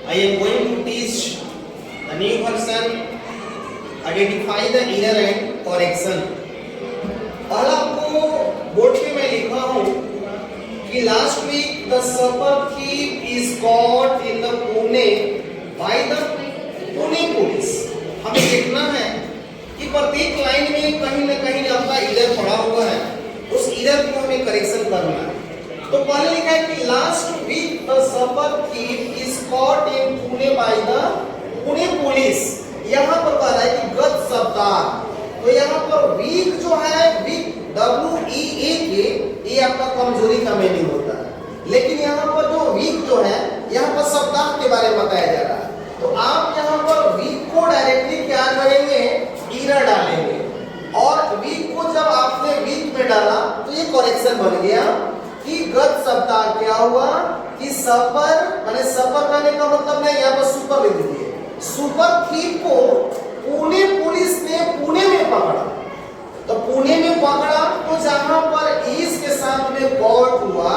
I am going to teach the new version, identify the error and correction. पहला आपको board पे मैं लिखा हूँ कि last week the super thief is caught in the Pune by the Pune police. हमें देखना है कि प्रत्येक लाइन में कहीं न कहीं आपका इरर पड़ा हुआ है, उस इरर को हमें करेक्शन करना है। तो पहले लिखा है कि last week the super thief is caught in Pune by the Pune police. यहाँ पर कह रहा है कि गत सप्ताह, तो यहाँ पर वीक जो है, वीक WEAK, ये आपका कमजोरी का मीनिंग होता है, लेकिन यहाँ पर जो वीक जो है, यहाँ पर सप्ताह के बारे में बताया जा रहा है। तो आप यहाँ पर वीक को डायरेक्टली क्या करेंगे, ईरर डालेंगे, और वीक को जब आपने वीक में डाला तो ये करेक्शन बन गया कि गत सप्ताह क्या हुआ कि सपर, माने सपर करने का मतलब नहीं, यहाँ पर सुपर लिख दीजिए, सुपर थीफ को पुणे पुलिस ने पुणे में पकड़ा। तो पुणे में पकड़ा तो जहां पर ईस के साथ में कॉट हुआ,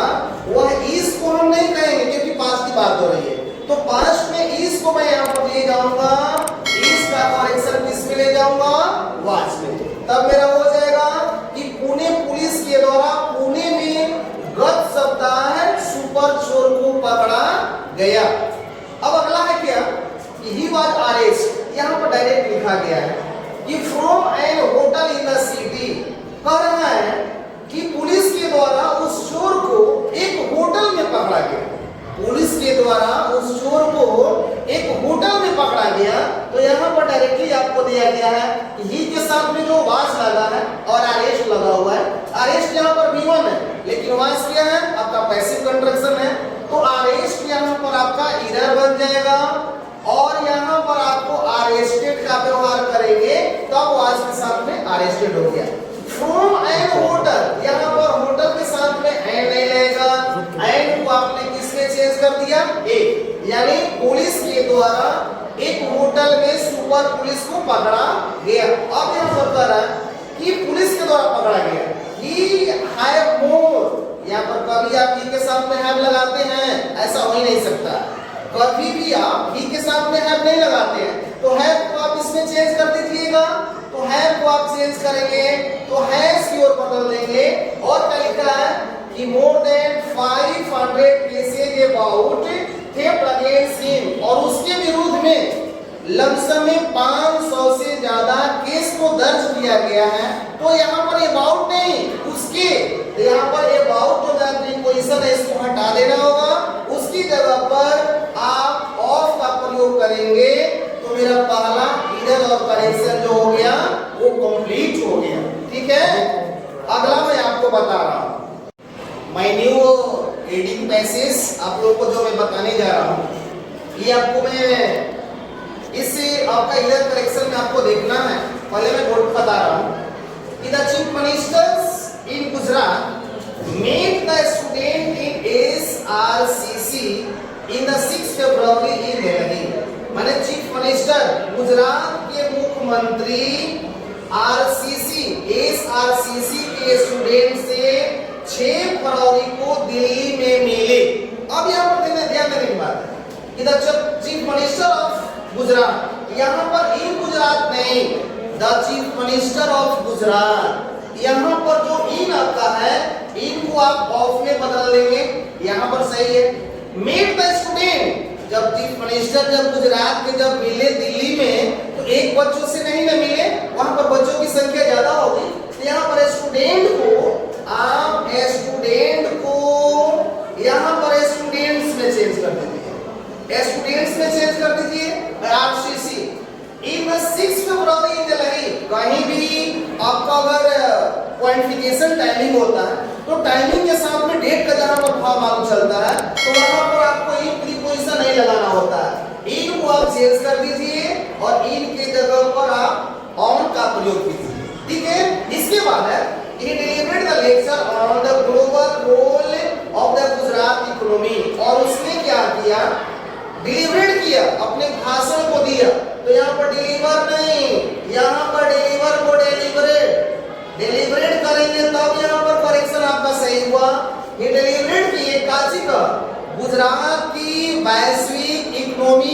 वह ईस को हम नहीं कहेंगे क्योंकि पास्ट की बात हो रही है। तो पास्ट में ईस को मैं यहां पर ले जाऊंगा, ईस का करेक्शन किस में ले जाऊंगा, वाज में। तब मेरा हो जाएगा कि पुणे पुलिस के द्वारा पुणे में गत सप्ताह सुपर चोर को पकड़ा गया। अब अगला है क्या, ही वाज अरेस्ट। यहाँ पर डायरेक्ट लिखा गया है कि from an hotel in the city. कह रहा है कि पुलिस के द्वारा उस चोर को एक होटल में पकड़ा गया, पुलिस के द्वारा उस चोर को एक होटल में पकड़ा गया। तो यहाँ पर डायरेक्टली आपको दिया गया है कि ही के साथ में जो वाज लगा है और अरेस्ट लगा हुआ है। अरेस्ट यहाँ पर V1 है, लेकिन वाज क्या है, आपका पैसिव कंट्रैक्शन है। तो अरेस्ट यहाँ पर आपका इरर बन जाएगा, और यहाँ पर आपको अरेस्टेड का व्यवहार करेंगे तब वाज के साथ में अरेस्टेड हो गया। फ्रॉम एन होटल, यहाँ पर होटल के साथ में एन नहीं रहेगा, एन को आपने किसमें चेंज कर दिया, एक, यानी पुलिस के द्वारा एक होटल में सुपर पुलिस को पकड़ा गया। अब यहाँ पर कह रहा है कि पुलिस के द्वारा पकड़ा गया। ही हैव मोर, यहाँ पर कभी आप ही के साथ में हैव लगाते हैं, ऐसा हो ही नहीं सकता, कभी भी आप ही के साथ में हैव नहीं लगाते हैं। तो हैव को आप इसमें चेंज कर दीजिएगा, तो हैव को आप चेंज करेंगे तो हैज की ओर बदल देंगे। और क्या लिखा है कि more than 500 cases about theft against him, और उसके विरुद्ध में लमसम में 500 से ज्यादा केस को दर्ज किया गया है। तो यहाँ पर अबाउट नहीं, उसके, तो यहाँ पर अबाउट जो प्रीपोजिशन है इसको हटा देना होगा, उसकी जगह पर आप ऑफ का प्रयोग करेंगे। तो मेरा पहला इरर और करेक्शन जो हो गया वो कंप्लीट हो गया। ठीक है, अगला मैं आपको बता रहा हूँ, माय न्यू रीडिंग पैसेज आप लोगों को जो मैं बताने जा रहा हूँ, ये आपको मैं इससे आपका इरर करेक्शन में आपको देखना है। पहले मैं बोर्ड बता रहा हूँ कि the chief ministers in Gujarat met the student in SRCC in the 6 February in Delhi. माने चीफ मिनिस्टर गुजरात के मुख्यमंत्री SRCC के स्टूडेंट से 6 फरवरी को दिल्ली में मिले। अब यहाँ पर ध्यान देने की बात है कि the chief minister of Gujarat, यहाँ पर इन गुजरात नहीं, the chief minister of Gujarat. यहाँ पर जो इन आपका है, इन को आप ऑफ में बदल देंगे, यहाँ पर सही है। मेट द स्टूडेंट, जब चीफ मिनिस्टर जब गुजरात के जब मिले दिल्ली में, तो एक बच्चों से नहीं ना मिले, वहां पर बच्चों की संख्या ज्यादा होगी। तो यहाँ पर स्टूडेंट को आप स्टूडेंट को यहाँ पर स्टूडेंट्स में चेंज कर दीजिए, स्टूडेंट्स में चेंज कर दीजिए। RCC इन 6 फरवरी दिल्ली, कहीं भी आपका अगर क्वांटिफिकेशन टाइमिंग होता है तो टाइमिंग के साथ में डेट का जहां पर भाव मालूम चलता है तो वहां पर आपको इन प्रीपोजिशन नहीं लगाना होता है। इन को आप चेंज कर दीजिए और इन के जगह पर आप ऑन का प्रयोग कीजिए। ठीक है, इसके बाद है he delivered the lecture on the global role of the Gujarat economy, और उसने क्या किया, डिलीवरेट किया, अपने भाषण को दिया। तो यहाँ पर डिलीवर नहीं, यहाँ पर डिलीवर को डिलीवरेट करेंगे तब यहाँ पर करेक्शन आपका सही हुआ। ये डिलीवरेट किए काची का, गुजरात की वैश्विक इकोनॉमी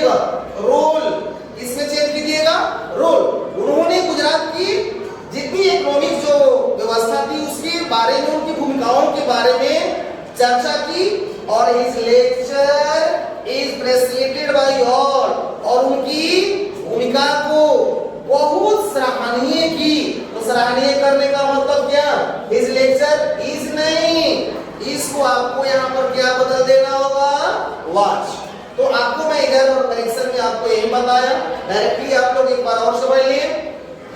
कीजिएगा रोल, इसमें चेंज कीजिएगा रोल। उन्होंने गुजरात की जितनी इकोनॉमिक जो व्यवस्था थी उसके बारे में, उनकी भूमिकाओं के बारे में चर्चा की और his lecture is appreciated by all, और उनकी भूमिका को बहुत सराहनीय की। तो सराहनीय करने का मतलब क्या? हिज लेक्चर इज नहीं, इसको आपको यहाँ पर क्या बदल देना होगा? वाच। तो आपको मैं इधर और करेक्शन में आपको यही बताया। डायरेक्टली आप लोग एक बार और समझ लिए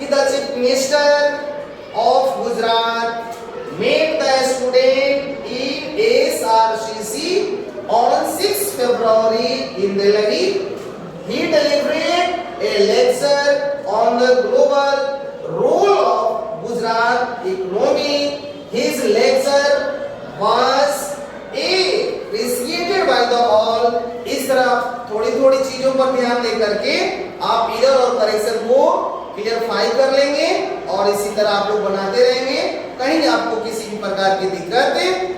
कि the chief minister of Gujarat met the student in SRCC on 6 February in Delhi. He delivered a lecture on the global role of Gujarat economy. His lecture was appreciated by the all. इस तरह थोड़ी थोड़ी चीजों पर ध्यान दे करके आप इधर और करेक्शन को क्लियरफाई कर लेंगे और इसी तरह आप लोग बनाते रहेंगे। कहीं आपको किसी भी प्रकार की दिक्कत